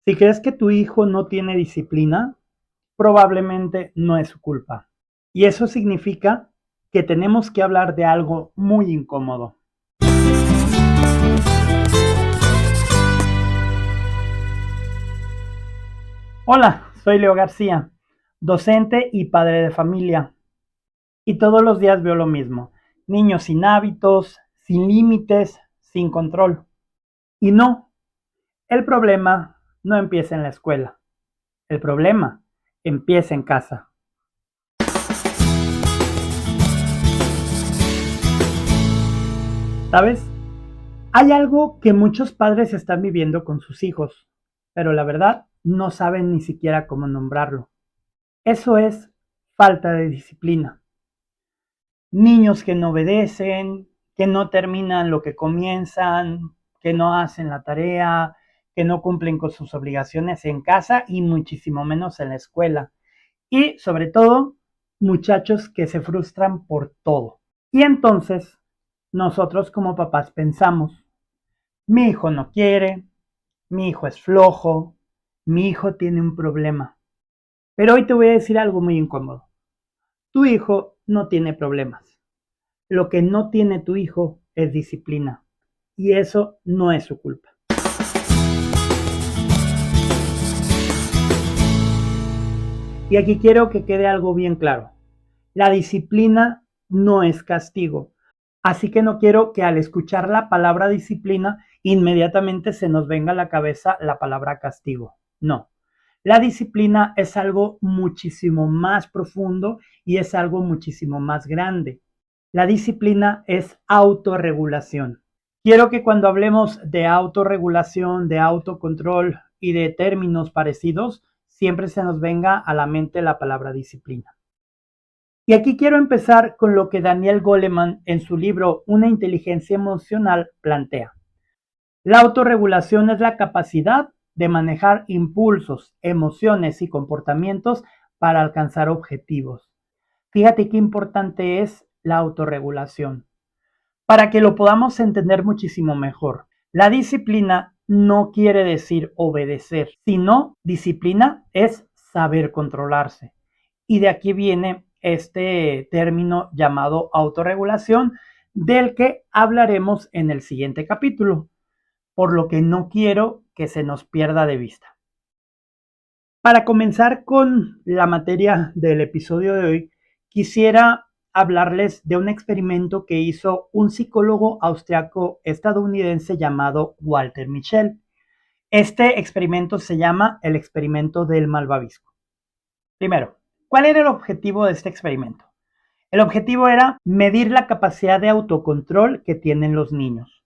Si crees que tu hijo no tiene disciplina, probablemente no es su culpa. Y eso significa que tenemos que hablar de algo muy incómodo. Hola, soy Leo García, docente y padre de familia. Y todos los días veo lo mismo. Niños sin hábitos, sin límites, sin control. Y no, el problema no empieza en la escuela. El problema empieza en casa. ¿Sabes? Hay algo que muchos padres están viviendo con sus hijos, pero la verdad no saben ni siquiera cómo nombrarlo. Eso es falta de disciplina. Niños que no obedecen, que no terminan lo que comienzan, que no hacen la tarea, que no cumplen con sus obligaciones en casa y muchísimo menos en la escuela. Y sobre todo, muchachos que se frustran por todo. Y entonces, nosotros como papás pensamos, mi hijo no quiere, mi hijo es flojo, mi hijo tiene un problema. Pero hoy te voy a decir algo muy incómodo. Tu hijo no tiene problemas. Lo que no tiene tu hijo es disciplina. Y eso no es su culpa. Y aquí quiero que quede algo bien claro. La disciplina no es castigo. Así que no quiero que al escuchar la palabra disciplina inmediatamente se nos venga a la cabeza la palabra castigo. No. La disciplina es algo muchísimo más profundo y es algo muchísimo más grande. La disciplina es autorregulación. Quiero que cuando hablemos de autorregulación, de autocontrol y de términos parecidos, siempre se nos venga a la mente la palabra disciplina. Y aquí quiero empezar con lo que Daniel Goleman en su libro Una inteligencia emocional plantea. La autorregulación es la capacidad de manejar impulsos, emociones y comportamientos para alcanzar objetivos. Fíjate qué importante es la autorregulación. Para que lo podamos entender muchísimo mejor. La disciplina no quiere decir obedecer, sino disciplina es saber controlarse. Y de aquí viene este término llamado autorregulación, del que hablaremos en el siguiente capítulo, por lo que no quiero que se nos pierda de vista. Para comenzar con la materia del episodio de hoy, quisiera hablarles de un experimento que hizo un psicólogo austriaco estadounidense llamado Walter Mischel. Este experimento se llama el experimento del malvavisco. Primero, ¿cuál era el objetivo de este experimento? El objetivo era medir la capacidad de autocontrol que tienen los niños.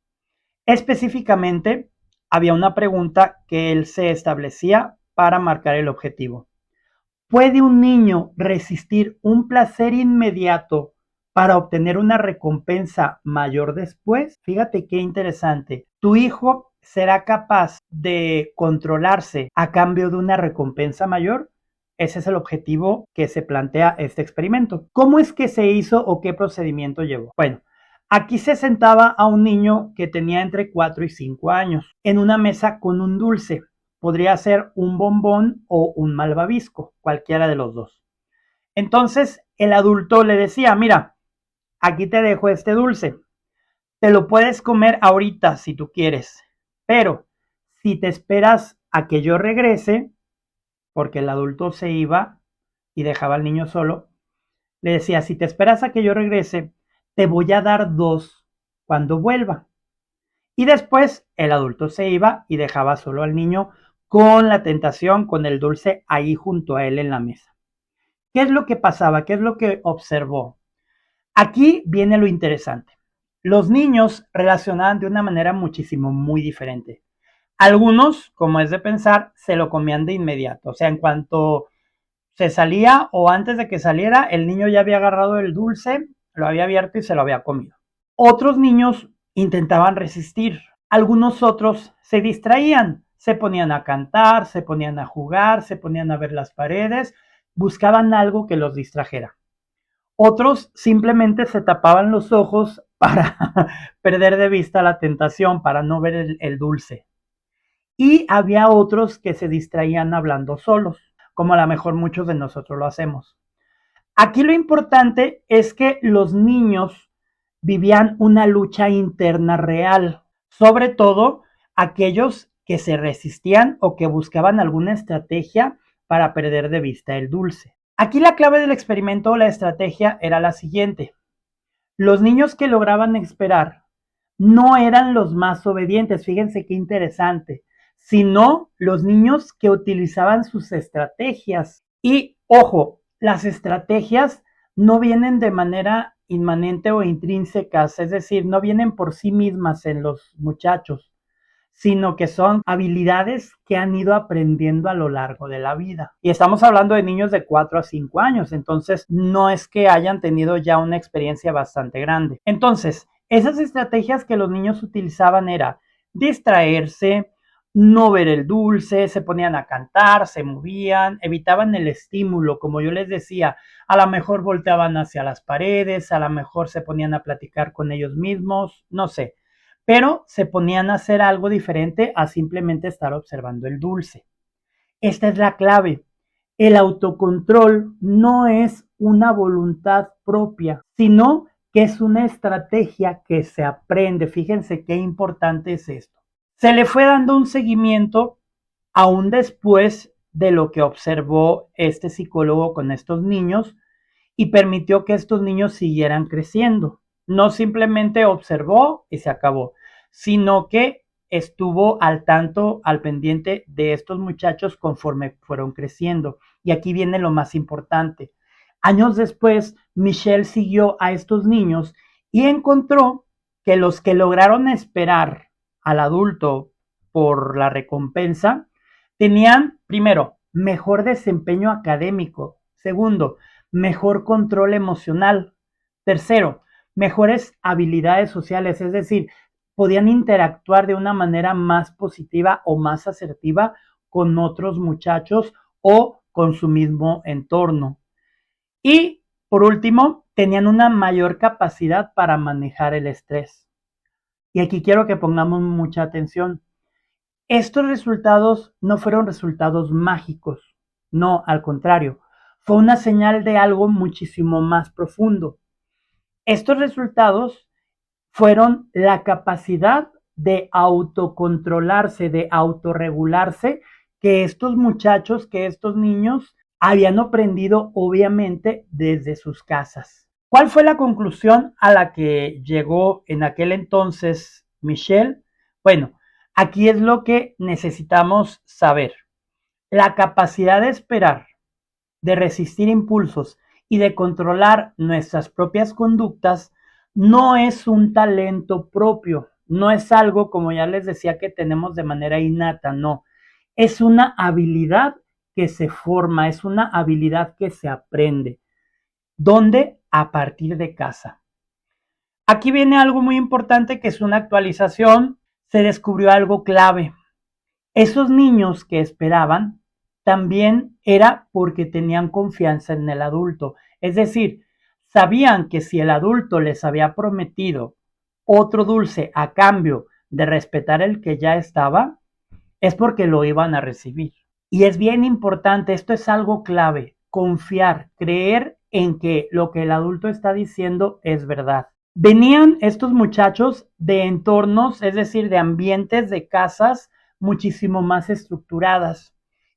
Específicamente, había una pregunta que él se establecía para marcar el objetivo. ¿Puede un niño resistir un placer inmediato para obtener una recompensa mayor después? Fíjate qué interesante. Tu hijo será capaz de controlarse a cambio de una recompensa mayor. Ese es el objetivo que se plantea este experimento. ¿Cómo es que se hizo o qué procedimiento llevó? Bueno, aquí se sentaba a un niño que tenía entre 4 y 5 años en una mesa con un dulce. Podría ser un bombón o un malvavisco, cualquiera de los dos. Entonces el adulto le decía, mira, aquí te dejo este dulce. Te lo puedes comer ahorita si tú quieres, pero si te esperas a que yo regrese, porque el adulto se iba y dejaba al niño solo, le decía, si te esperas a que yo regrese, te voy a dar 2 cuando vuelva. Y después el adulto se iba y dejaba solo al niño con la tentación, con el dulce ahí junto a él en la mesa. ¿Qué es lo que pasaba? ¿Qué es lo que observó? Aquí viene lo interesante. Los niños relacionaban de una manera muchísimo muy diferente. Algunos, como es de pensar, se lo comían de inmediato. O sea, en cuanto se salía o antes de que saliera, el niño ya había agarrado el dulce, lo había abierto y se lo había comido. Otros niños intentaban resistir. Algunos otros se distraían, se ponían a cantar, se ponían a jugar, se ponían a ver las paredes, buscaban algo que los distrajera. Otros simplemente se tapaban los ojos para perder de vista la tentación, para no ver el dulce. y había otros que se distraían hablando solos, como a lo mejor muchos de nosotros lo hacemos. Aquí lo importante es que los niños vivían una lucha interna real, sobre todo aquellos que se resistían o que buscaban alguna estrategia para perder de vista el dulce. Aquí la clave del experimento o la estrategia era la siguiente. Los niños que lograban esperar no eran los más obedientes, fíjense qué interesante, sino los niños que utilizaban sus estrategias. Y ojo, las estrategias no vienen de manera inmanente o intrínsecas, es decir, no vienen por sí mismas en los muchachos, sino que son habilidades que han ido aprendiendo a lo largo de la vida. Y estamos hablando de niños de 4 a 5 años, entonces no es que hayan tenido ya una experiencia bastante grande. Entonces, esas estrategias que los niños utilizaban era distraerse, no ver el dulce, se ponían a cantar, se movían, evitaban el estímulo, como yo les decía, a lo mejor volteaban hacia las paredes, a lo mejor se ponían a platicar con ellos mismos, no sé, pero se ponían a hacer algo diferente a simplemente estar observando el dulce. Esta es la clave. El autocontrol no es una voluntad propia, sino que es una estrategia que se aprende. Fíjense qué importante es esto. Se le fue dando un seguimiento aún después de lo que observó este psicólogo con estos niños y permitió que estos niños siguieran creciendo. No simplemente observó y se acabó, sino que estuvo al tanto, al pendiente de estos muchachos conforme fueron creciendo. Y aquí viene lo más importante. Años después, Michelle siguió a estos niños y encontró que los que lograron esperar al adulto por la recompensa tenían, primero, mejor desempeño académico. Segundo, mejor control emocional. Tercero, mejores habilidades sociales, es decir, podían interactuar de una manera más positiva o más asertiva con otros muchachos o con su mismo entorno. Y por último, tenían una mayor capacidad para manejar el estrés. Y aquí quiero que pongamos mucha atención. Estos resultados no fueron resultados mágicos, no, al contrario, fue una señal de algo muchísimo más profundo. Estos resultados fueron la capacidad de autocontrolarse, de autorregularse, que estos muchachos, que estos niños habían aprendido obviamente desde sus casas. ¿Cuál fue la conclusión a la que llegó en aquel entonces Michelle? Bueno, aquí es lo que necesitamos saber. La capacidad de esperar, de resistir impulsos y de controlar nuestras propias conductas no es un talento propio, no es algo, como ya les decía, que tenemos de manera innata, no. Es una habilidad que se forma, es una habilidad que se aprende. ¿Dónde? A partir de casa. Aquí viene algo muy importante que es una actualización. Se descubrió algo clave. Esos niños que esperaban también era porque tenían confianza en el adulto. Es decir, sabían que si el adulto les había prometido otro dulce a cambio de respetar el que ya estaba, es porque lo iban a recibir. Y es bien importante, esto es algo clave, confiar, creer en que lo que el adulto está diciendo es verdad. Venían estos muchachos de entornos, es decir, de ambientes, de casas muchísimo más estructuradas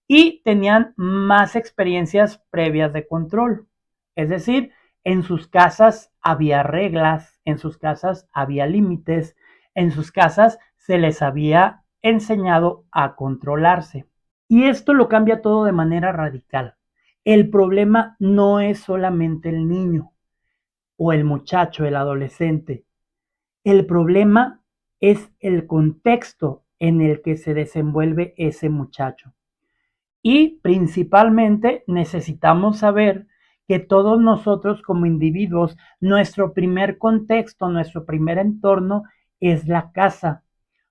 y tenían más experiencias previas de control. Es decir, en sus casas había reglas, en sus casas había límites, en sus casas se les había enseñado a controlarse. Y esto lo cambia todo de manera radical. El problema no es solamente el niño o el muchacho, el adolescente. El problema es el contexto en el que se desenvuelve ese muchacho. Y principalmente necesitamos saber que todos nosotros como individuos, nuestro primer contexto, nuestro primer entorno es la casa,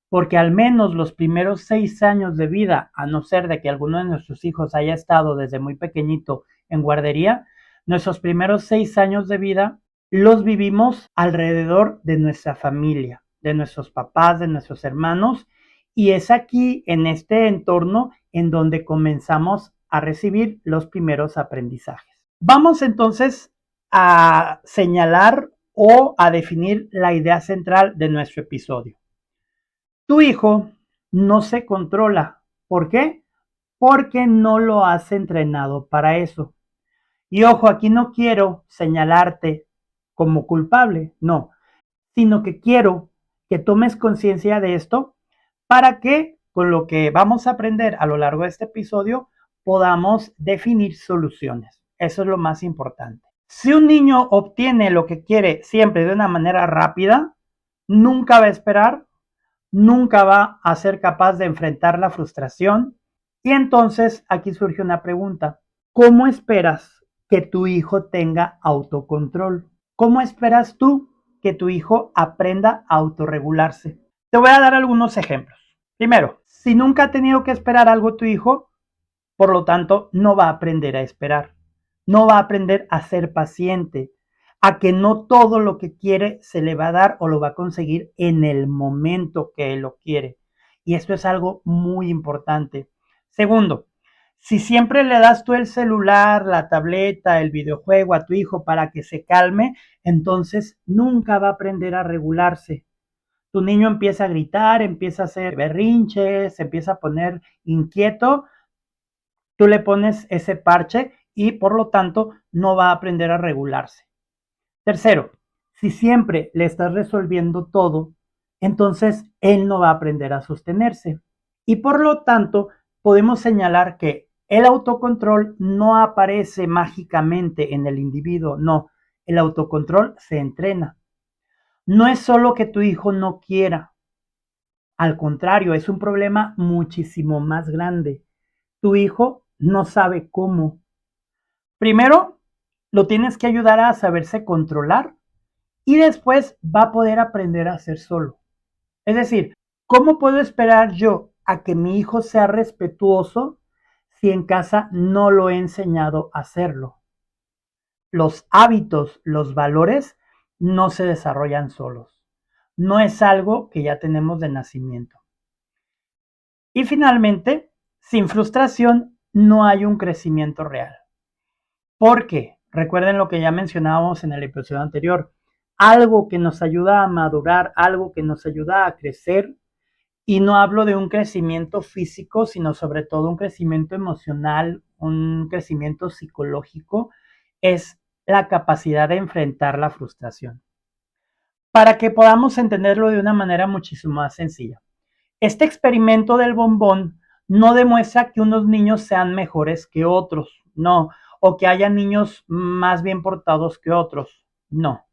porque al menos los primeros 6 años de vida, a no ser de que alguno de nuestros hijos haya estado desde muy pequeñito en guardería, nuestros primeros 6 años de vida los vivimos alrededor de nuestra familia, de nuestros papás, de nuestros hermanos, Y es aquí, en este entorno, en donde comenzamos a recibir los primeros aprendizajes. Vamos entonces a señalar o a definir la idea central de nuestro episodio. Tu hijo no se controla. ¿Por qué? Porque no lo has entrenado para eso. Y ojo, aquí no quiero señalarte como culpable, no, sino que quiero que tomes conciencia de esto para que con lo que vamos a aprender a lo largo de este episodio podamos definir soluciones. Eso es lo más importante. Si un niño obtiene lo que quiere siempre de una manera rápida, nunca va a esperar, nunca va a ser capaz de enfrentar la frustración. Y entonces aquí surge una pregunta. ¿Cómo esperas que tu hijo tenga autocontrol? ¿Cómo esperas tú que tu hijo aprenda a autorregularse? Te voy a dar algunos ejemplos. Primero, si nunca ha tenido que esperar algo tu hijo, por lo tanto, no va a aprender a esperar. No va a aprender a ser paciente, a que no todo lo que quiere se le va a dar o lo va a conseguir en el momento que él lo quiere. Y esto es algo muy importante. Segundo, si siempre le das tú el celular, la tableta, el videojuego a tu hijo para que se calme, entonces nunca va a aprender a regularse. Tu niño empieza a gritar, empieza a hacer berrinches, se empieza a poner inquieto, tú le pones ese parche y por lo tanto no va a aprender a regularse. Tercero, si siempre le estás resolviendo todo, entonces él no va a aprender a sostenerse. Y por lo tanto, podemos señalar que el autocontrol no aparece mágicamente en el individuo, no, el autocontrol se entrena. No es solo que tu hijo no quiera, al contrario, es un problema muchísimo más grande. Tu hijo no sabe cómo. Primero, lo tienes que ayudar a saberse controlar y después va a poder aprender a ser solo. Es decir, ¿cómo puedo esperar yo a que mi hijo sea respetuoso si en casa no lo he enseñado a hacerlo? Los hábitos, los valores no se desarrollan solos. No es algo que ya tenemos de nacimiento. Y finalmente, sin frustración no hay un crecimiento real. Porque, recuerden lo que ya mencionábamos en el episodio anterior, algo que nos ayuda a madurar, algo que nos ayuda a crecer, y no hablo de un crecimiento físico, sino sobre todo un crecimiento emocional, un crecimiento psicológico, es la capacidad de enfrentar la frustración. Para que podamos entenderlo de una manera muchísimo más sencilla. Este experimento del bombón no demuestra que unos niños sean mejores que otros, no, o que haya niños más bien portados que otros, no.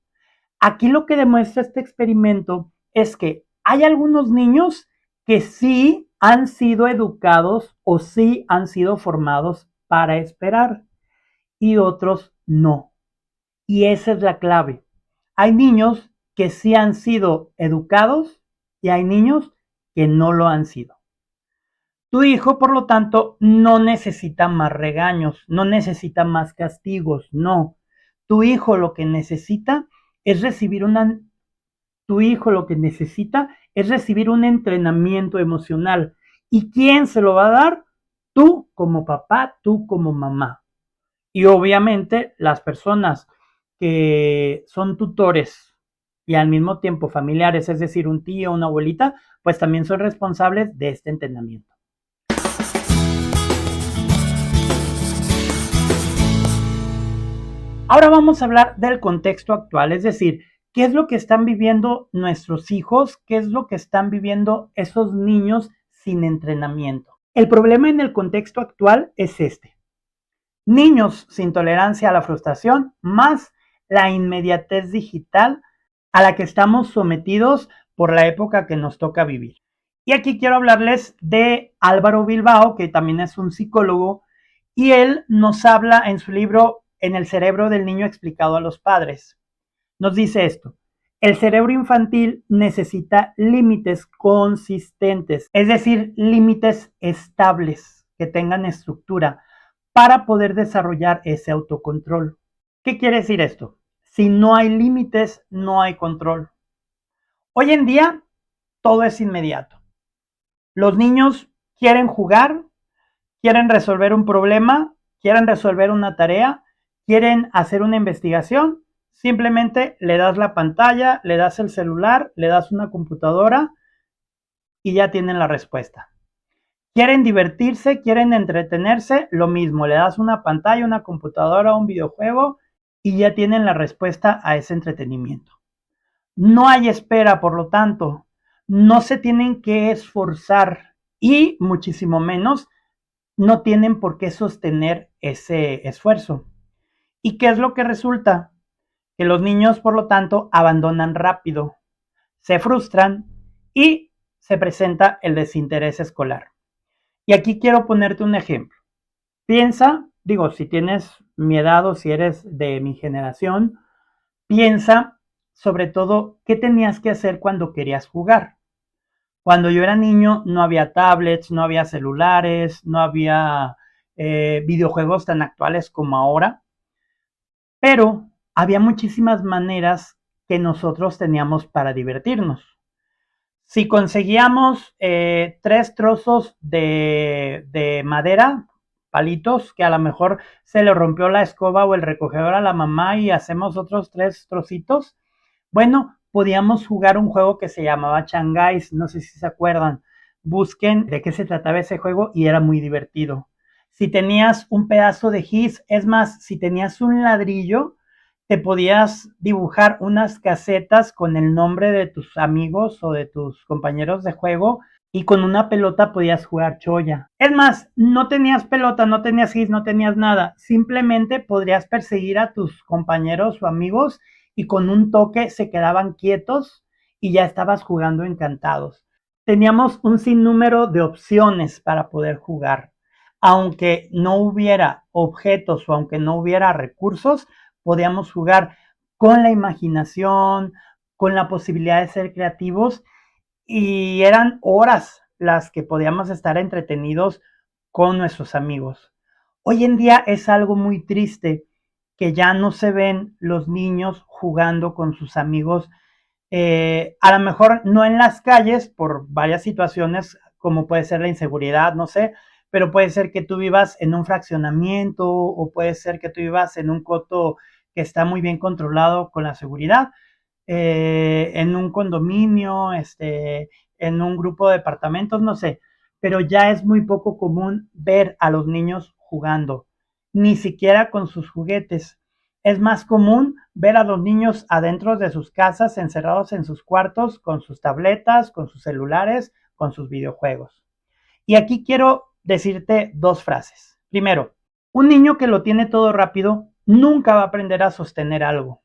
Aquí lo que demuestra este experimento es que hay algunos niños que sí han sido educados o sí han sido formados para esperar y otros no. Y esa es la clave. Hay niños que sí han sido educados y hay niños que no lo han sido. Tu hijo, por lo tanto, no necesita más regaños, no necesita más castigos, no. Tu hijo lo que necesita es recibir un entrenamiento emocional. ¿Y quién se lo va a dar? Tú como papá, tú como mamá. Y obviamente las personas que son tutores y al mismo tiempo familiares, es decir, un tío, una abuelita, pues también son responsables de este entrenamiento. Ahora vamos a hablar del contexto actual, es decir, qué es lo que están viviendo nuestros hijos, qué es lo que están viviendo esos niños sin entrenamiento. El problema en el contexto actual es este. Niños sin tolerancia a la frustración, más la inmediatez digital a la que estamos sometidos por la época que nos toca vivir. Y aquí quiero hablarles de Álvaro Bilbao, que también es un psicólogo, y él nos habla en su libro En el cerebro del niño explicado a los padres. Nos dice esto: el cerebro infantil necesita límites consistentes, es decir, límites estables que tengan estructura para poder desarrollar ese autocontrol. ¿Qué quiere decir esto? Si no hay límites, no hay control. Hoy en día, todo es inmediato. Los niños quieren jugar, quieren resolver un problema, quieren resolver una tarea, quieren hacer una investigación, simplemente le das la pantalla, le das el celular, le das una computadora y ya tienen la respuesta. Quieren divertirse, quieren entretenerse, lo mismo, le das una pantalla, una computadora, un videojuego y ya tienen la respuesta a ese entretenimiento. No hay espera, por lo tanto, no se tienen que esforzar y muchísimo menos no tienen por qué sostener ese esfuerzo. ¿Y qué es lo que resulta? Que los niños, por lo tanto, abandonan rápido, se frustran y se presenta el desinterés escolar. Y aquí quiero ponerte un ejemplo. Piensa, digo, si tienes mi edad o si eres de mi generación, piensa sobre todo qué tenías que hacer cuando querías jugar. Cuando yo era niño no había tablets, no había celulares, no había videojuegos tan actuales como ahora, pero había muchísimas maneras que nosotros teníamos para divertirnos. Si conseguíamos 3 trozos de madera, palitos, que a lo mejor se le rompió la escoba o el recogedor a la mamá y hacemos otros 3 trocitos, bueno, podíamos jugar un juego que se llamaba Shanghais, no sé si se acuerdan. Busquen de qué se trataba ese juego y era muy divertido. Si tenías un pedazo de gis, es más, si tenías un ladrillo, te podías dibujar unas casetas con el nombre de tus amigos o de tus compañeros de juego y con una pelota podías jugar choya. Es más, no tenías pelota, no tenías gis, no tenías nada. Simplemente podrías perseguir a tus compañeros o amigos y con un toque se quedaban quietos y ya estabas jugando encantados. Teníamos un sinnúmero de opciones para poder jugar. Aunque no hubiera objetos o aunque no hubiera recursos, podíamos jugar con la imaginación, con la posibilidad de ser creativos y eran horas las que podíamos estar entretenidos con nuestros amigos. Hoy en día es algo muy triste que ya no se ven los niños jugando con sus amigos, a lo mejor no en las calles por varias situaciones, como puede ser la inseguridad, no sé, pero puede ser que tú vivas en un fraccionamiento o puede ser que tú vivas en un coto que está muy bien controlado con la seguridad, en un condominio, en un grupo de departamentos, no sé, pero ya es muy poco común ver a los niños jugando, ni siquiera con sus juguetes. Es más común ver a los niños adentro de sus casas, encerrados en sus cuartos, con sus tabletas, con sus celulares, con sus videojuegos. Y aquí quiero decirte 2 frases. Primero, un niño que lo tiene todo rápido nunca va a aprender a sostener algo.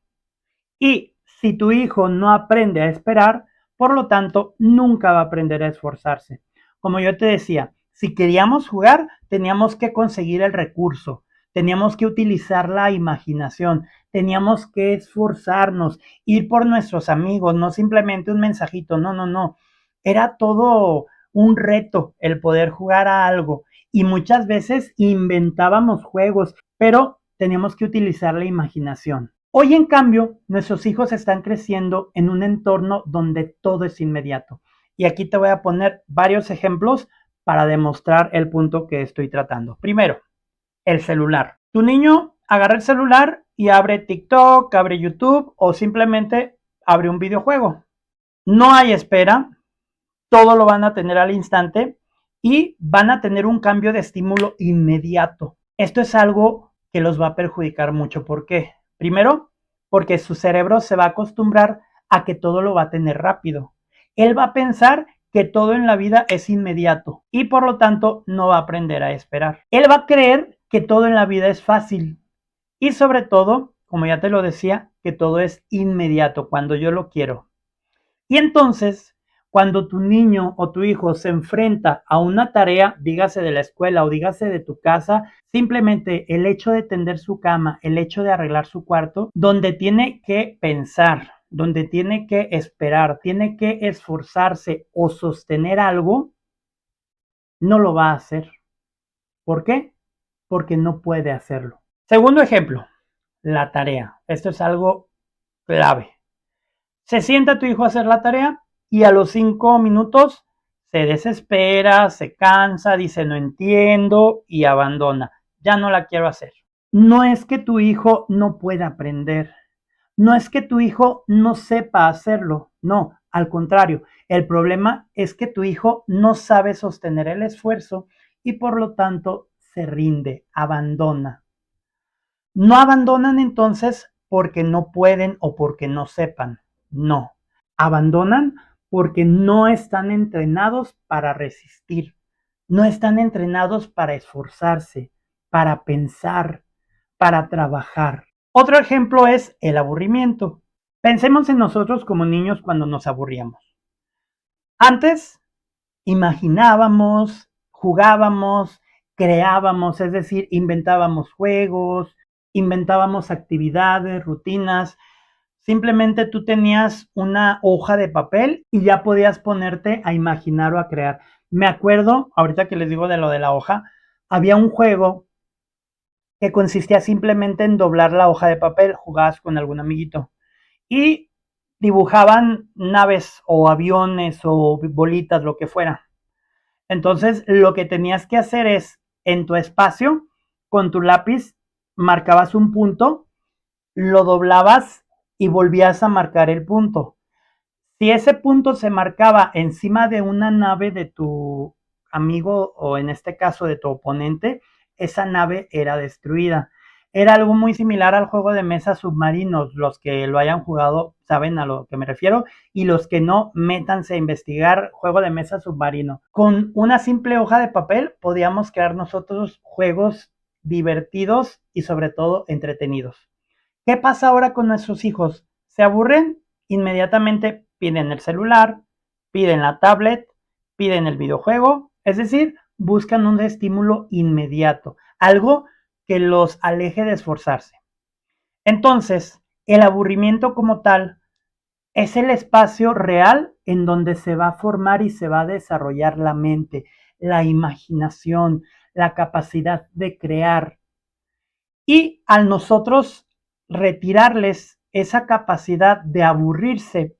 Y si tu hijo no aprende a esperar, por lo tanto, nunca va a aprender a esforzarse. Como yo te decía, si queríamos jugar, teníamos que conseguir el recurso, teníamos que utilizar la imaginación, teníamos que esforzarnos, ir por nuestros amigos, no simplemente un mensajito, no, no, no. Era todo un reto el poder jugar a algo y muchas veces inventábamos juegos, pero teníamos que utilizar la imaginación. Hoy, en cambio, nuestros hijos están creciendo en un entorno donde todo es inmediato. Y aquí te voy a poner varios ejemplos para demostrar el punto que estoy tratando. Primero, el celular. Tu niño agarra el celular y abre TikTok, abre YouTube o simplemente abre un videojuego. No hay espera, todo lo van a tener al instante y van a tener un cambio de estímulo inmediato. Esto es algo que los va a perjudicar mucho. ¿Por qué? Primero, porque su cerebro se va a acostumbrar a que todo lo va a tener rápido. Él va a pensar que todo en la vida es inmediato y por lo tanto no va a aprender a esperar. Él va a creer que todo en la vida es fácil y sobre todo, como ya te lo decía, que todo es inmediato cuando yo lo quiero. Y entonces, cuando tu niño o tu hijo se enfrenta a una tarea, dígase de la escuela o dígase de tu casa, simplemente el hecho de tender su cama, el hecho de arreglar su cuarto, donde tiene que pensar, donde tiene que esperar, tiene que esforzarse o sostener algo, no lo va a hacer. ¿Por qué? Porque no puede hacerlo. Segundo ejemplo, la tarea. Esto es algo clave. Se sienta tu hijo a hacer la tarea y a los 5 minutos Se desespera, se cansa, dice no entiendo y abandona. Ya no la quiero hacer. No es que tu hijo no pueda aprender, no es que tu hijo no sepa hacerlo, no, al contrario, el problema es que tu hijo no sabe sostener el esfuerzo y por lo tanto se rinde, abandona. No abandonan entonces porque no pueden o porque no sepan, no. Abandonan porque no están entrenados para resistir, no están entrenados para esforzarse, para pensar, para trabajar. Otro ejemplo es el aburrimiento. Pensemos en nosotros como niños cuando nos aburríamos. Antes imaginábamos, jugábamos, creábamos, es decir, inventábamos juegos, inventábamos actividades, rutinas. Simplemente tú tenías una hoja de papel y ya podías ponerte a imaginar o a crear. Me acuerdo, ahorita que les digo de lo de la hoja, había un juego que consistía simplemente en doblar la hoja de papel, jugabas con algún amiguito y dibujaban naves o aviones o bolitas, lo que fuera. Entonces, lo que tenías que hacer es, en tu espacio, con tu lápiz, marcabas un punto, lo doblabas y volvías a marcar el punto. Si ese punto se marcaba encima de una nave de tu amigo o en este caso de tu oponente, esa nave era destruida. Era algo muy similar al juego de mesa Submarinos. Los que lo hayan jugado saben a lo que me refiero y los que no, métanse a investigar juego de mesa Submarino. Con una simple hoja de papel podíamos crear nosotros juegos divertidos y sobre todo entretenidos. ¿Qué pasa ahora con nuestros hijos? ¿Se aburren? Inmediatamente piden el celular, piden la tablet, piden el videojuego, es decir, buscan un estímulo inmediato, algo que los aleje de esforzarse. Entonces, el aburrimiento como tal es el espacio real en donde se va a formar y se va a desarrollar la mente, la imaginación, la capacidad de crear. Y al nosotros retirarles esa capacidad de aburrirse,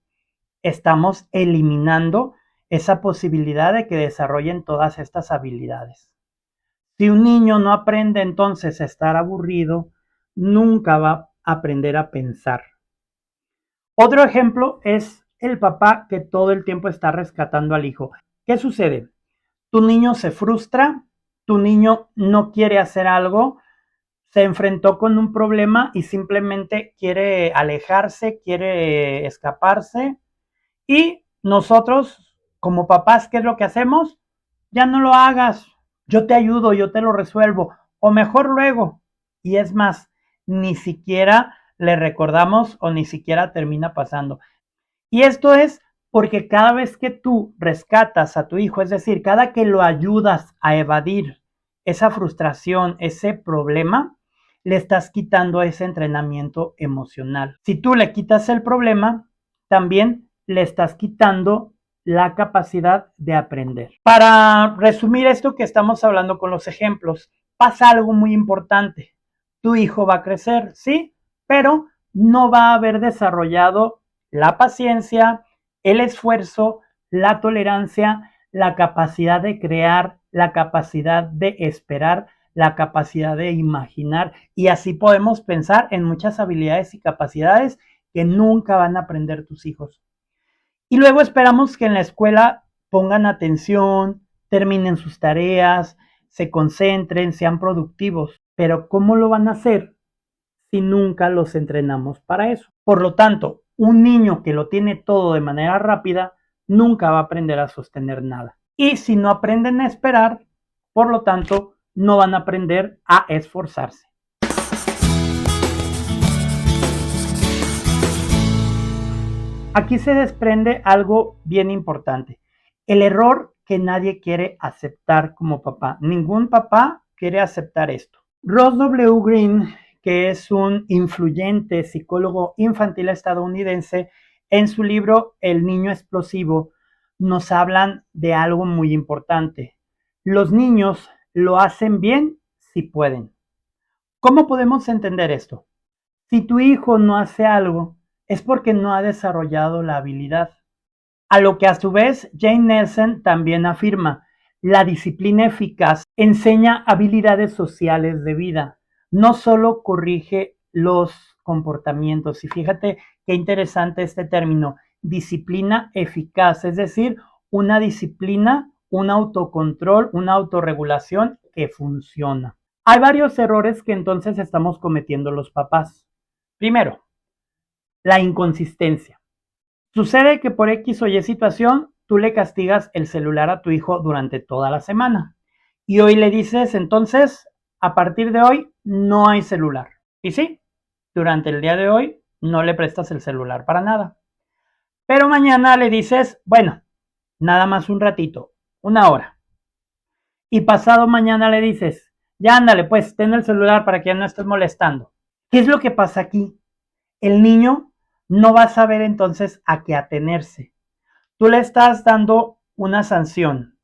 estamos eliminando esa posibilidad de que desarrollen todas estas habilidades. Si un niño no aprende entonces a estar aburrido, nunca va a aprender a pensar. Otro ejemplo es el papá que todo el tiempo está rescatando al hijo. ¿Qué sucede? Tu niño se frustra, tu niño no quiere hacer algo, se enfrentó con un problema y simplemente quiere alejarse, quiere escaparse. Y nosotros, como papás, ¿qué es lo que hacemos? Ya no lo hagas, yo te ayudo, yo te lo resuelvo, o mejor luego. Y es más, ni siquiera le recordamos o ni siquiera termina pasando. Y esto es porque cada vez que tú rescatas a tu hijo, es decir, cada que lo ayudas a evadir esa frustración, ese problema, le estás quitando ese entrenamiento emocional. Si tú le quitas el problema, también le estás quitando la capacidad de aprender. Para resumir esto que estamos hablando con los ejemplos, pasa algo muy importante. Tu hijo va a crecer, sí, pero no va a haber desarrollado la paciencia, el esfuerzo, la tolerancia, la capacidad de crear, la capacidad de esperar, la capacidad de imaginar y así podemos pensar en muchas habilidades y capacidades que nunca van a aprender tus hijos. Y luego esperamos que en la escuela pongan atención, terminen sus tareas, se concentren, sean productivos. Pero ¿cómo lo van a hacer si nunca los entrenamos para eso? Por lo tanto, un niño que lo tiene todo de manera rápida nunca va a aprender a sostener nada. Y si no aprenden a esperar, por lo tanto, no van a aprender a esforzarse. Aquí se desprende algo bien importante. El error que nadie quiere aceptar como papá. Ningún papá quiere aceptar esto. Ross W. Greene, que es un influyente psicólogo infantil estadounidense, en su libro El niño explosivo, nos hablan de algo muy importante. Los niños lo hacen bien si pueden. ¿Cómo podemos entender esto? Si tu hijo no hace algo, es porque no ha desarrollado la habilidad. A lo que a su vez Jane Nelson también afirma, la disciplina eficaz enseña habilidades sociales de vida, no solo corrige los comportamientos. Y fíjate qué interesante este término, disciplina eficaz, es decir, una disciplina, un autocontrol, una autorregulación que funciona. Hay varios errores que entonces estamos cometiendo los papás. Primero, la inconsistencia. Sucede que por X o Y situación, tú le castigas el celular a tu hijo durante toda la semana. Y hoy le dices, entonces, a partir de hoy, no hay celular. Y sí, durante el día de hoy, no le prestas el celular para nada. Pero mañana le dices, bueno, nada más un ratito, una hora. Y pasado mañana le dices, ya ándale, pues, ten el celular para que ya no estés molestando. ¿Qué es lo que pasa aquí? El niño no va a saber entonces a qué atenerse. Tú le estás dando una sanción,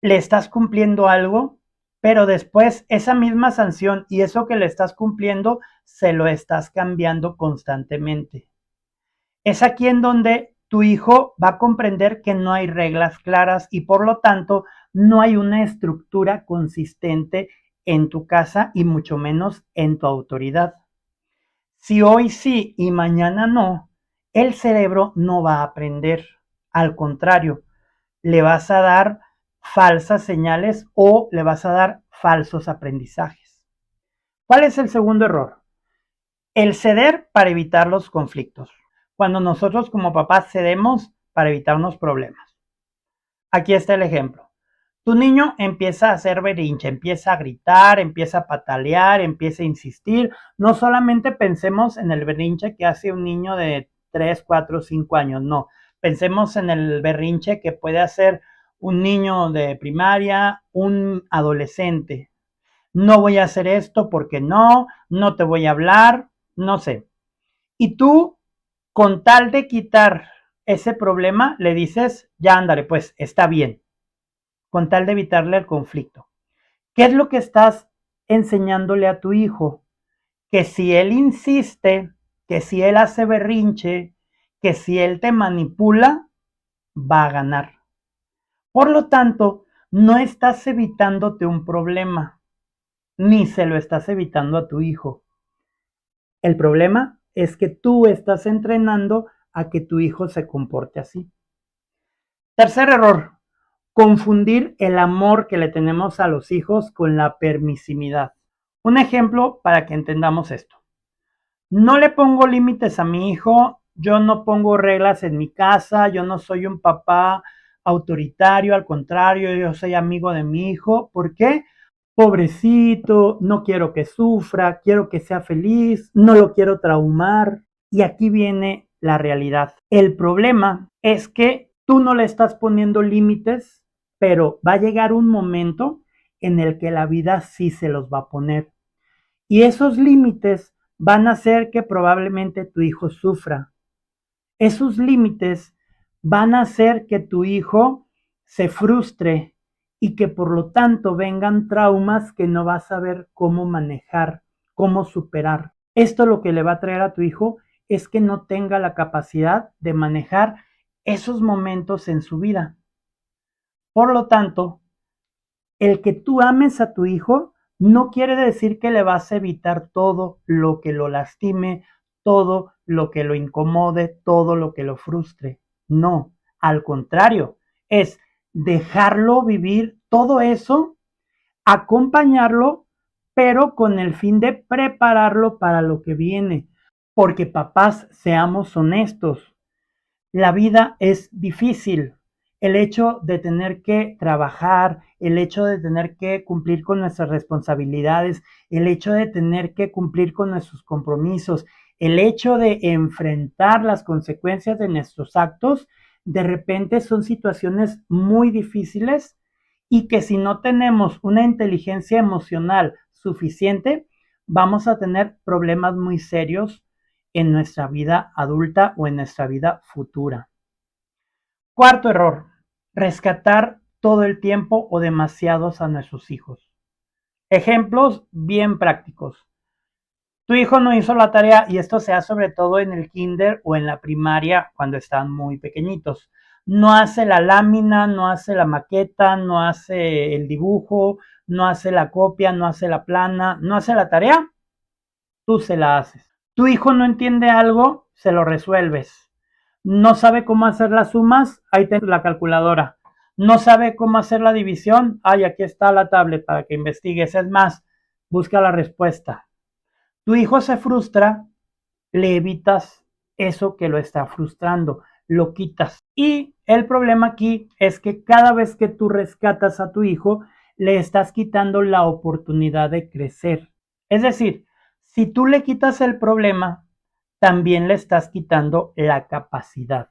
le estás cumpliendo algo, pero después esa misma sanción y eso que le estás cumpliendo, se lo estás cambiando constantemente. Es aquí en donde tu hijo va a comprender que no hay reglas claras y por lo tanto no hay una estructura consistente en tu casa y mucho menos en tu autoridad. Si hoy sí y mañana no, el cerebro no va a aprender. Al contrario, le vas a dar falsas señales o le vas a dar falsos aprendizajes. ¿Cuál es el segundo error? El ceder para evitar los conflictos. Cuando nosotros como papás cedemos para evitarnos problemas. Aquí está el ejemplo. Tu niño empieza a hacer berrinche, empieza a gritar, empieza a patalear, empieza a insistir. No solamente pensemos en el berrinche que hace un niño de 3, 4, 5 años, no. Pensemos en el berrinche que puede hacer un niño de primaria, un adolescente. No voy a hacer esto porque no te voy a hablar, no sé. Y tú, con tal de quitar ese problema, le dices, ya ándale, pues está bien, con tal de evitarle el conflicto. ¿Qué es lo que estás enseñándole a tu hijo? Que si él insiste, que si él hace berrinche, que si él te manipula, va a ganar. Por lo tanto, no estás evitándote un problema, ni se lo estás evitando a tu hijo. El problema es que tú estás entrenando a que tu hijo se comporte así. Tercer error, confundir el amor que le tenemos a los hijos con la permisividad. Un ejemplo para que entendamos esto. No le pongo límites a mi hijo, yo no pongo reglas en mi casa, yo no soy un papá autoritario, al contrario, yo soy amigo de mi hijo. ¿Por qué? Pobrecito, no quiero que sufra, quiero que sea feliz, no lo quiero traumar. Y aquí viene la realidad. El problema es que tú no le estás poniendo límites, pero va a llegar un momento en el que la vida sí se los va a poner. Y esos límites van a hacer que probablemente tu hijo sufra. Esos límites van a hacer que tu hijo se frustre y que por lo tanto vengan traumas que no vas a saber cómo manejar, cómo superar. Esto lo que le va a traer a tu hijo es que no tenga la capacidad de manejar esos momentos en su vida. Por lo tanto, el que tú ames a tu hijo no quiere decir que le vas a evitar todo lo que lo lastime, todo lo que lo incomode, todo lo que lo frustre. No, al contrario, es dejarlo vivir todo eso, acompañarlo, pero con el fin de prepararlo para lo que viene. Porque papás, seamos honestos, la vida es difícil. El hecho de tener que trabajar, el hecho de tener que cumplir con nuestras responsabilidades, el hecho de tener que cumplir con nuestros compromisos, el hecho de enfrentar las consecuencias de nuestros actos, de repente son situaciones muy difíciles y que si no tenemos una inteligencia emocional suficiente, vamos a tener problemas muy serios en nuestra vida adulta o en nuestra vida futura. Cuarto error, rescatar todo el tiempo o demasiados a nuestros hijos. Ejemplos bien prácticos. Tu hijo no hizo la tarea, y esto se hace sobre todo en el kinder o en la primaria cuando están muy pequeñitos. No hace la lámina, no hace la maqueta, no hace el dibujo, no hace la copia, no hace la plana, no hace la tarea, tú se la haces. Tu hijo no entiende algo, se lo resuelves. No sabe cómo hacer las sumas, ahí tienes la calculadora. No sabe cómo hacer la división, ay, aquí está la tablet para que investigues. Es más, busca la respuesta. Tu hijo se frustra, le evitas eso que lo está frustrando, lo quitas. Y el problema aquí es que cada vez que tú rescatas a tu hijo, le estás quitando la oportunidad de crecer. Es decir, si tú le quitas el problema, también le estás quitando la capacidad.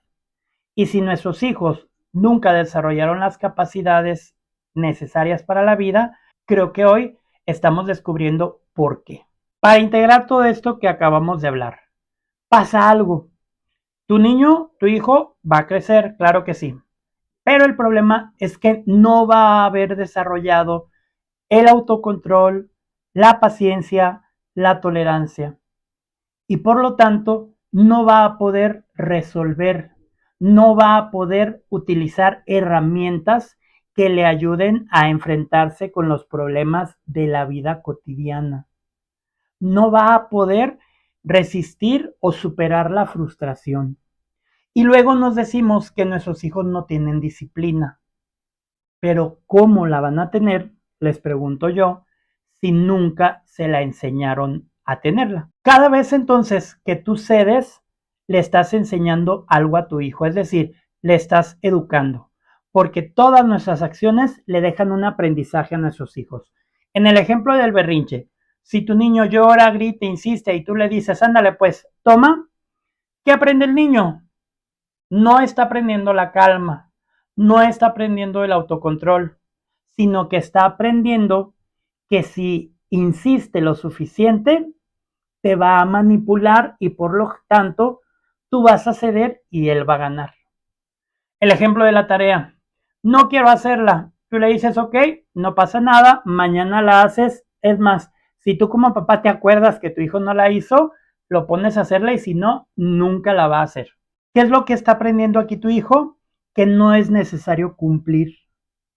Y si nuestros hijos nunca desarrollaron las capacidades necesarias para la vida, creo que hoy estamos descubriendo por qué. Para integrar todo esto que acabamos de hablar, pasa algo. Tu niño, tu hijo, va a crecer, claro que sí. Pero el problema es que no va a haber desarrollado el autocontrol, la paciencia, la tolerancia. Y por lo tanto, no va a poder resolver, no va a poder utilizar herramientas que le ayuden a enfrentarse con los problemas de la vida cotidiana. No va a poder resistir o superar la frustración. Y luego nos decimos que nuestros hijos no tienen disciplina. Pero ¿cómo la van a tener? Les pregunto yo, si nunca se la enseñaron a tenerla. Cada vez entonces que tú cedes, le estás enseñando algo a tu hijo, es decir, le estás educando, porque todas nuestras acciones le dejan un aprendizaje a nuestros hijos. En el ejemplo del berrinche, si tu niño llora, grita, insiste y tú le dices, ándale pues, toma, ¿qué aprende el niño? No está aprendiendo la calma, no está aprendiendo el autocontrol, sino que está aprendiendo que si insiste lo suficiente, te va a manipular y por lo tanto tú vas a ceder y él va a ganar. El ejemplo de la tarea. No quiero hacerla. Tú le dices, ok, no pasa nada, mañana la haces. Es más, si tú como papá te acuerdas que tu hijo no la hizo, lo pones a hacerla y si no, nunca la va a hacer. ¿Qué es lo que está aprendiendo aquí tu hijo? Que no es necesario cumplir,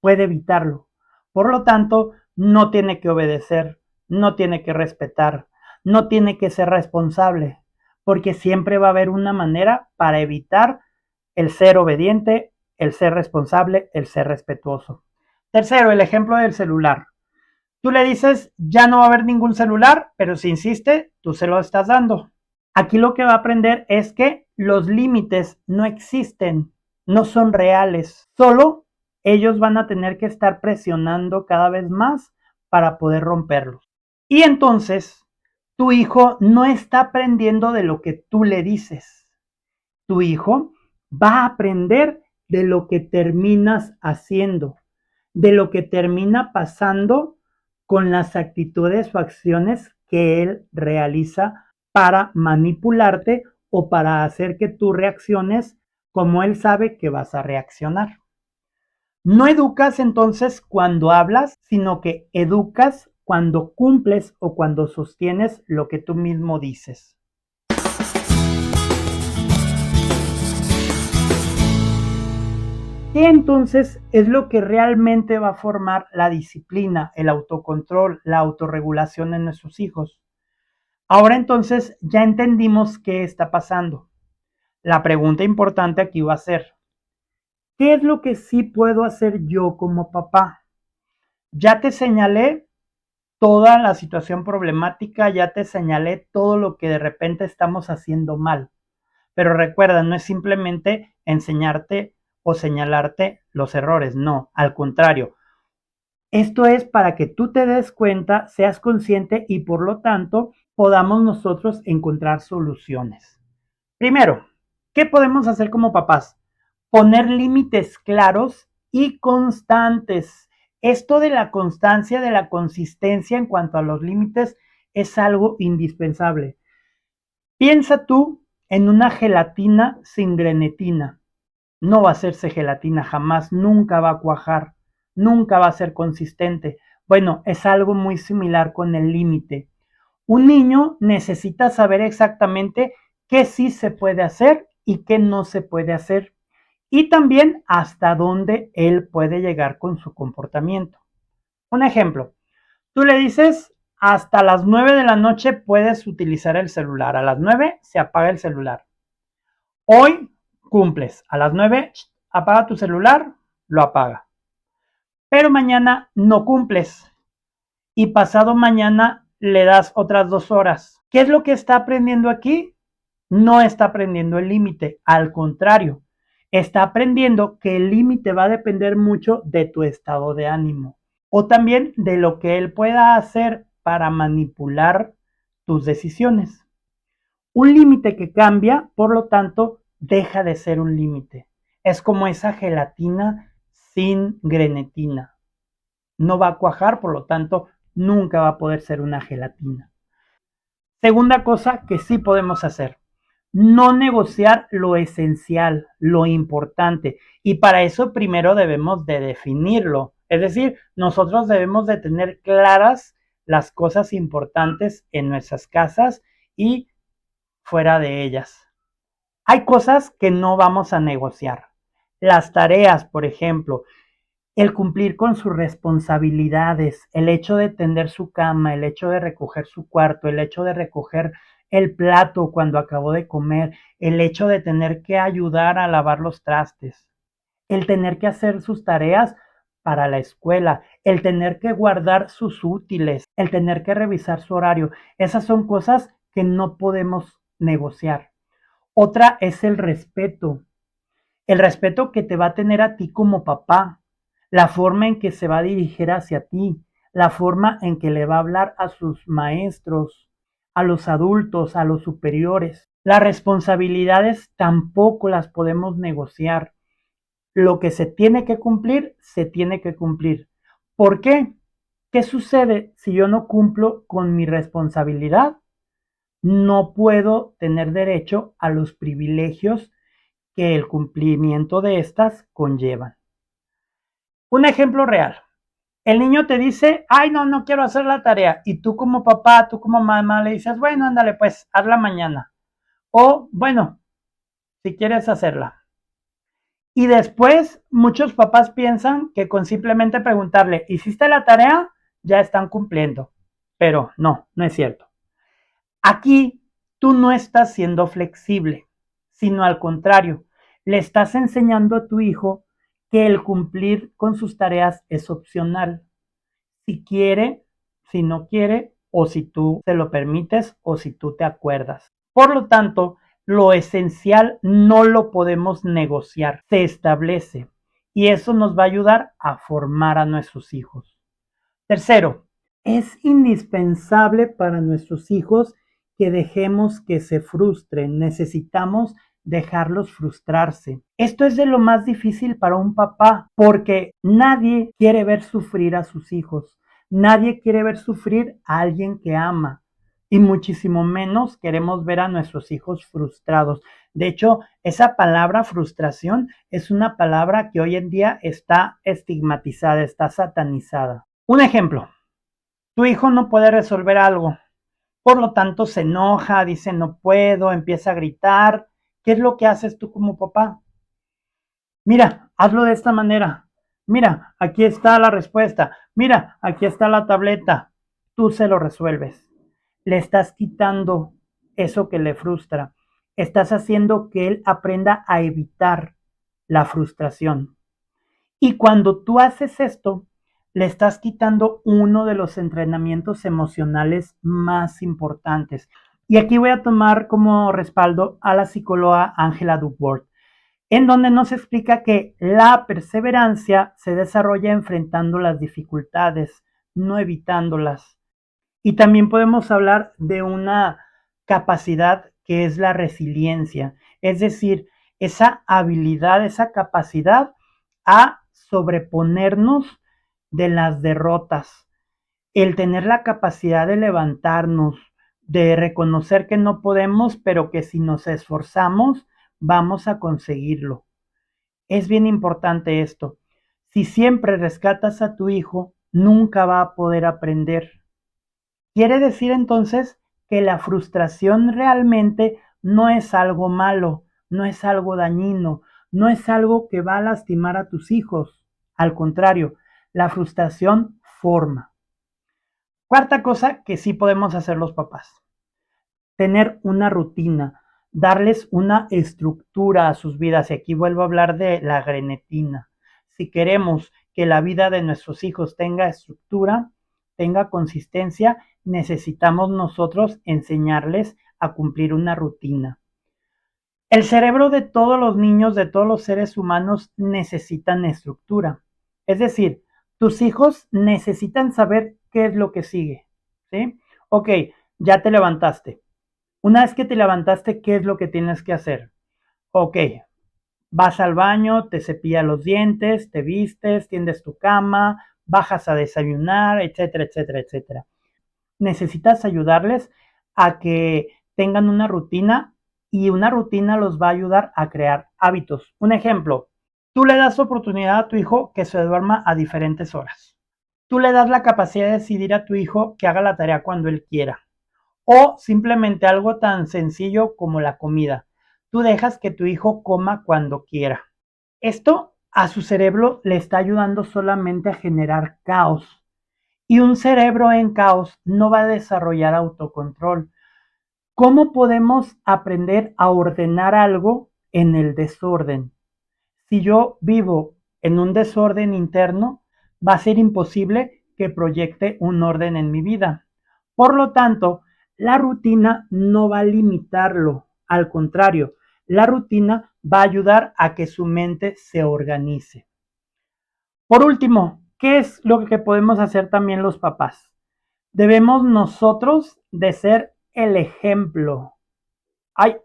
puede evitarlo. Por lo tanto, no tiene que obedecer, no tiene que respetar, no tiene que ser responsable, porque siempre va a haber una manera para evitar el ser obediente, el ser responsable, el ser respetuoso. Tercero, el ejemplo del celular. Tú le dices, ya no va a haber ningún celular, pero si insiste, tú se lo estás dando. Aquí lo que va a aprender es que los límites no existen, no son reales. Solo ellos van a tener que estar presionando cada vez más para poder romperlos. Y entonces, tu hijo no está aprendiendo de lo que tú le dices. Tu hijo va a aprender de lo que terminas haciendo, de lo que termina pasando con las actitudes o acciones que él realiza para manipularte o para hacer que tú reacciones como él sabe que vas a reaccionar. No educas entonces cuando hablas, sino que educas cuando cumples o cuando sostienes lo que tú mismo dices. ¿Qué entonces es lo que realmente va a formar la disciplina, el autocontrol, la autorregulación en nuestros hijos? Ahora entonces ya entendimos qué está pasando. La pregunta importante aquí va a ser, ¿qué es lo que sí puedo hacer yo como papá? Ya te señalé toda la situación problemática, ya te señalé todo lo que de repente estamos haciendo mal. Pero recuerda, no es simplemente enseñarte o señalarte los errores, no, al contrario. Esto es para que tú te des cuenta, seas consciente y por lo tanto podamos nosotros encontrar soluciones. Primero, ¿qué podemos hacer como papás? Poner límites claros y constantes. Esto de la constancia, de la consistencia en cuanto a los límites es algo indispensable. Piensa tú en una gelatina sin grenetina. No va a hacerse gelatina jamás, nunca va a cuajar, nunca va a ser consistente. Bueno, es algo muy similar con el límite. Un niño necesita saber exactamente qué sí se puede hacer y qué no se puede hacer, y también hasta dónde él puede llegar con su comportamiento. Un ejemplo, tú le dices, hasta las 9 de la noche puedes utilizar el celular, a las 9 se apaga el celular. Hoy cumples, a las 9 apaga tu celular, lo apaga. Pero mañana no cumples y pasado mañana le das otras 2 horas. ¿Qué es lo que está aprendiendo aquí? No está aprendiendo el límite, al contrario, está aprendiendo que el límite va a depender mucho de tu estado de ánimo o también de lo que él pueda hacer para manipular tus decisiones. Un límite que cambia, por lo tanto, deja de ser un límite. Es como esa gelatina sin grenetina. No va a cuajar, por lo tanto, nunca va a poder ser una gelatina. Segunda cosa que sí podemos hacer, no negociar lo esencial, lo importante. Y para eso primero debemos de definirlo. Es decir, nosotros debemos de tener claras las cosas importantes en nuestras casas y fuera de ellas. Hay cosas que no vamos a negociar. Las tareas, por ejemplo, el cumplir con sus responsabilidades, el hecho de tender su cama, el hecho de recoger su cuarto, el hecho de recoger el plato cuando acabó de comer, el hecho de tener que ayudar a lavar los trastes, el tener que hacer sus tareas para la escuela, el tener que guardar sus útiles, el tener que revisar su horario. Esas son cosas que no podemos negociar. Otra es el respeto que te va a tener a ti como papá, la forma en que se va a dirigir hacia ti, la forma en que le va a hablar a sus maestros, a los adultos, a los superiores. Las responsabilidades tampoco las podemos negociar. Lo que se tiene que cumplir, se tiene que cumplir. ¿Por qué? ¿Qué sucede si yo no cumplo con mi responsabilidad? No puedo tener derecho a los privilegios que el cumplimiento de estas conllevan. Un ejemplo real. El niño te dice, ay, no, no quiero hacer la tarea. Y tú como papá, tú como mamá le dices, bueno, ándale, pues, hazla mañana. O, bueno, si quieres hacerla. Y después muchos papás piensan que con simplemente preguntarle, ¿hiciste la tarea? Ya están cumpliendo. Pero no, no es cierto. Aquí tú no estás siendo flexible, sino al contrario, le estás enseñando a tu hijo que el cumplir con sus tareas es opcional. Si quiere, si no quiere, o si tú te lo permites, o si tú te acuerdas. Por lo tanto, lo esencial no lo podemos negociar, se establece. Y eso nos va a ayudar a formar a nuestros hijos. Tercero, es indispensable para nuestros hijos que dejemos que se frustren. Necesitamos dejarlos frustrarse. Esto es de lo más difícil para un papá porque nadie quiere ver sufrir a sus hijos. Nadie quiere ver sufrir a alguien que ama. Y muchísimo menos queremos ver a nuestros hijos frustrados. De hecho, esa palabra frustración es una palabra que hoy en día está estigmatizada, está satanizada. Un ejemplo, tu hijo no puede resolver algo, por lo tanto se enoja, dice no puedo, empieza a gritar. ¿Qué es lo que haces tú como papá? Mira, hazlo de esta manera. Mira, aquí está la respuesta. Mira, aquí está la tableta. Tú se lo resuelves. Le estás quitando eso que le frustra. Estás haciendo que él aprenda a evitar la frustración. Y cuando tú haces esto, le estás quitando uno de los entrenamientos emocionales más importantes. Y aquí voy a tomar como respaldo a la psicóloga Angela Duckworth, en donde nos explica que la perseverancia se desarrolla enfrentando las dificultades, no evitándolas. Y también podemos hablar de una capacidad que es la resiliencia, es decir, esa habilidad, esa capacidad a sobreponernos de las derrotas, el tener la capacidad de levantarnos, de reconocer que no podemos, pero que si nos esforzamos, vamos a conseguirlo. Es bien importante esto. Si siempre rescatas a tu hijo, nunca va a poder aprender. Quiere decir entonces que la frustración realmente no es algo malo, no es algo dañino, no es algo que va a lastimar a tus hijos. Al contrario, la frustración forma. Cuarta cosa que sí podemos hacer los papás: tener una rutina, darles una estructura a sus vidas. Y aquí vuelvo a hablar de la grenetina. Si queremos que la vida de nuestros hijos tenga estructura, tenga consistencia, necesitamos nosotros enseñarles a cumplir una rutina. El cerebro de todos los niños, de todos los seres humanos, necesitan estructura. Es decir, tus hijos necesitan saber qué es lo que sigue, ¿sí? Ok, ya te levantaste. Una vez que te levantaste, ¿qué es lo que tienes que hacer? Ok, vas al baño, te cepillas los dientes, te vistes, tiendes tu cama, bajas a desayunar, etcétera, etcétera, etcétera. Necesitas ayudarles a que tengan una rutina, y una rutina los va a ayudar a crear hábitos. Un ejemplo: tú le das oportunidad a tu hijo que se duerma a diferentes horas. Tú le das la capacidad de decidir a tu hijo que haga la tarea cuando él quiera. O simplemente algo tan sencillo como la comida. Tú dejas que tu hijo coma cuando quiera. Esto a su cerebro le está ayudando solamente a generar caos. Y un cerebro en caos no va a desarrollar autocontrol. ¿Cómo podemos aprender a ordenar algo en el desorden? Si yo vivo en un desorden interno, va a ser imposible que proyecte un orden en mi vida. Por lo tanto, la rutina no va a limitarlo, al contrario, la rutina va a ayudar a que su mente se organice. Por último, ¿qué es lo que podemos hacer también los papás? Debemos nosotros de ser el ejemplo. Ay,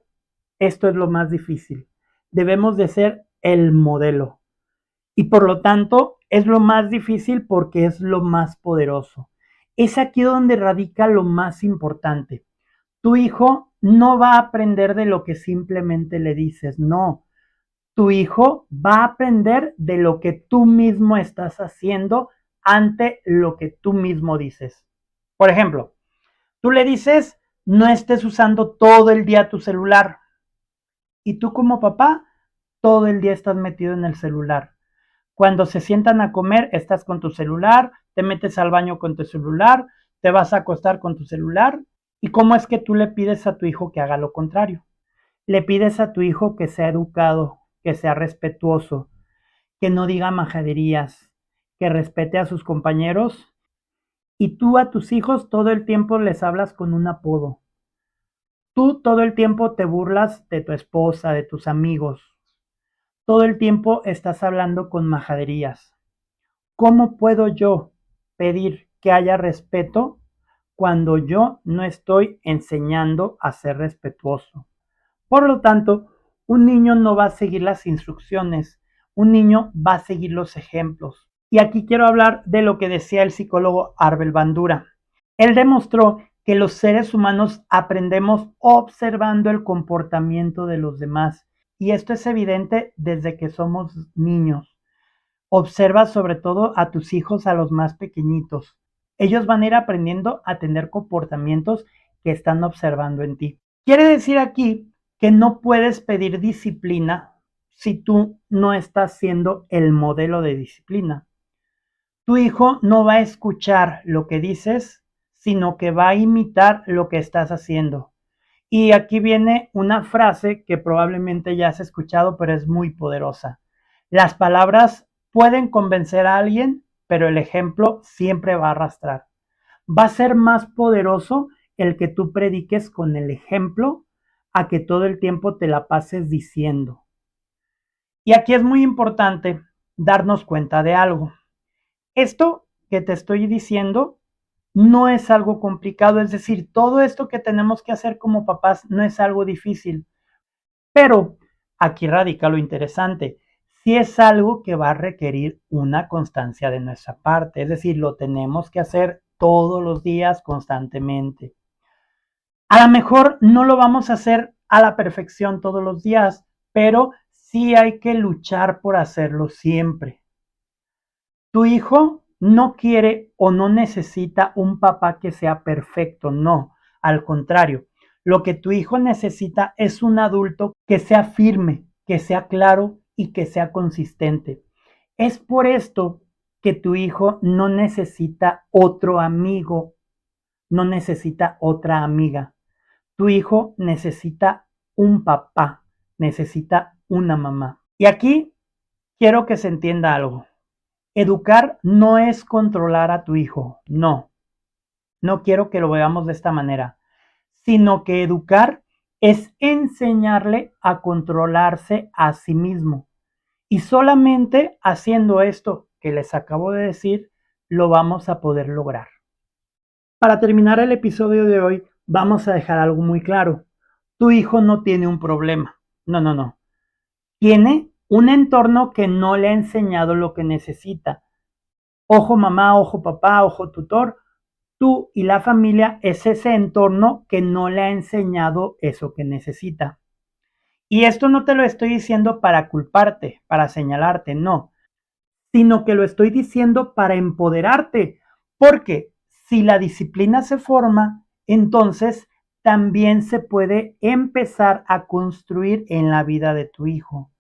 esto es lo más difícil. Debemos de ser el modelo. Y por lo tanto, es lo más difícil porque es lo más poderoso. Es aquí donde radica lo más importante. Tu hijo no va a aprender de lo que simplemente le dices, no. Tu hijo va a aprender de lo que tú mismo estás haciendo ante lo que tú mismo dices. Por ejemplo, tú le dices, no estés usando todo el día tu celular. Y tú como papá, todo el día estás metido en el celular. Cuando se sientan a comer, estás con tu celular, te metes al baño con tu celular, te vas a acostar con tu celular. ¿Y cómo es que tú le pides a tu hijo que haga lo contrario? Le pides a tu hijo que sea educado, que sea respetuoso, que no diga majaderías, que respete a sus compañeros, y tú a tus hijos todo el tiempo les hablas con un apodo. Tú todo el tiempo te burlas de tu esposa, de tus amigos. Todo el tiempo estás hablando con majaderías. ¿Cómo puedo yo pedir que haya respeto cuando yo no estoy enseñando a ser respetuoso? Por lo tanto, un niño no va a seguir las instrucciones, un niño va a seguir los ejemplos. Y aquí quiero hablar de lo que decía el psicólogo Arbel Bandura. Él demostró que los seres humanos aprendemos observando el comportamiento de los demás. Y esto es evidente desde que somos niños. Observa sobre todo a tus hijos, a los más pequeñitos. Ellos van a ir aprendiendo a tener comportamientos que están observando en ti. Quiere decir aquí que no puedes pedir disciplina si tú no estás siendo el modelo de disciplina. Tu hijo no va a escuchar lo que dices, sino que va a imitar lo que estás haciendo. Y aquí viene una frase que probablemente ya has escuchado, pero es muy poderosa. Las palabras pueden convencer a alguien, pero el ejemplo siempre va a arrastrar. Va a ser más poderoso el que tú prediques con el ejemplo a que todo el tiempo te la pases diciendo. Y aquí es muy importante darnos cuenta de algo. Esto que te estoy diciendo no es algo complicado, es decir, todo esto que tenemos que hacer como papás no es algo difícil, pero aquí radica lo interesante. Sí es algo que va a requerir una constancia de nuestra parte, es decir, lo tenemos que hacer todos los días constantemente. A lo mejor no lo vamos a hacer a la perfección todos los días, pero sí hay que luchar por hacerlo siempre. Tu hijo no quiere o no necesita un papá que sea perfecto, no, al contrario, lo que tu hijo necesita es un adulto que sea firme, que sea claro y que sea consistente. Es por esto que tu hijo no necesita otro amigo, no necesita otra amiga. Tu hijo necesita un papá, necesita una mamá. Y aquí quiero que se entienda algo. Educar no es controlar a tu hijo, no, no quiero que lo veamos de esta manera, sino que educar es enseñarle a controlarse a sí mismo. Y solamente haciendo esto que les acabo de decir, lo vamos a poder lograr. Para terminar el episodio de hoy, vamos a dejar algo muy claro. Tu hijo no tiene un problema. No, no, no. Tiene un entorno que no le ha enseñado lo que necesita. Ojo mamá, ojo papá, ojo tutor. Tú y la familia es ese entorno que no le ha enseñado eso que necesita. Y esto no te lo estoy diciendo para culparte, para señalarte, no, sino que lo estoy diciendo para empoderarte, porque si la disciplina se forma, entonces también se puede empezar a construir en la vida de tu hijo.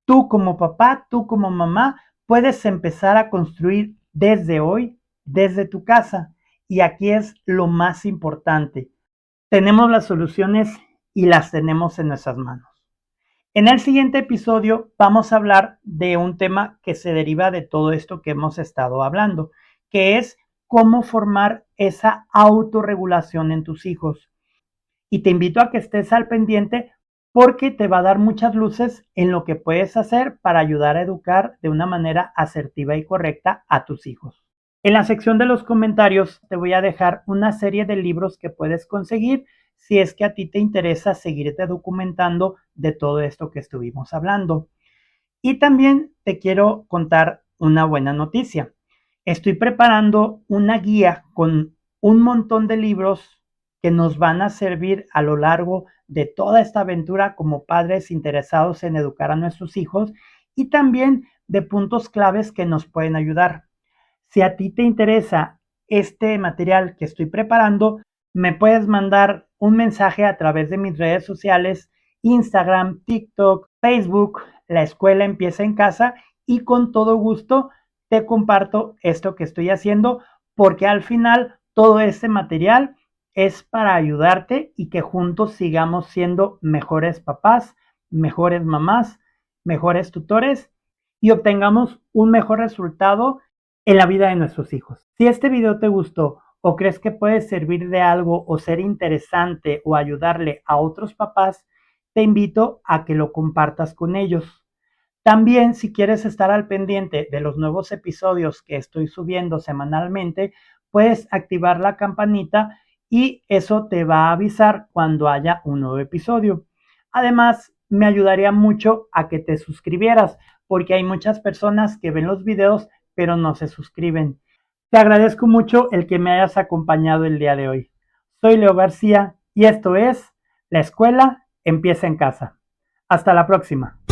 Tú como papá, tú como mamá, puedes empezar a construir desde hoy, desde tu casa. Y aquí es lo más importante. Tenemos las soluciones y las tenemos en nuestras manos. En el siguiente episodio vamos a hablar de un tema que se deriva de todo esto que hemos estado hablando, que es cómo formar esa autorregulación en tus hijos. Y te invito a que estés al pendiente porque te va a dar muchas luces en lo que puedes hacer para ayudar a educar de una manera asertiva y correcta a tus hijos. En la sección de los comentarios te voy a dejar una serie de libros que puedes conseguir si es que a ti te interesa seguirte documentando de todo esto que estuvimos hablando. Y también te quiero contar una buena noticia. Estoy preparando una guía con un montón de libros que nos van a servir a lo largo de toda esta aventura como padres interesados en educar a nuestros hijos y también de puntos claves que nos pueden ayudar. Si a ti te interesa este material que estoy preparando, me puedes mandar un mensaje a través de mis redes sociales, Instagram, TikTok, Facebook. La escuela empieza en casa y con todo gusto te comparto esto que estoy haciendo porque al final todo este material es para ayudarte y que juntos sigamos siendo mejores papás, mejores mamás, mejores tutores y obtengamos un mejor resultado en la vida de nuestros hijos. Si este video te gustó o crees que puede servir de algo o ser interesante o ayudarle a otros papás, te invito a que lo compartas con ellos. También, si quieres estar al pendiente de los nuevos episodios que estoy subiendo semanalmente, puedes activar la campanita y eso te va a avisar cuando haya un nuevo episodio. Además, me ayudaría mucho a que te suscribieras porque hay muchas personas que ven los videos pero no se suscriben. Te agradezco mucho el que me hayas acompañado el día de hoy. Soy Leo García y esto es La Escuela Empieza en Casa. Hasta la próxima.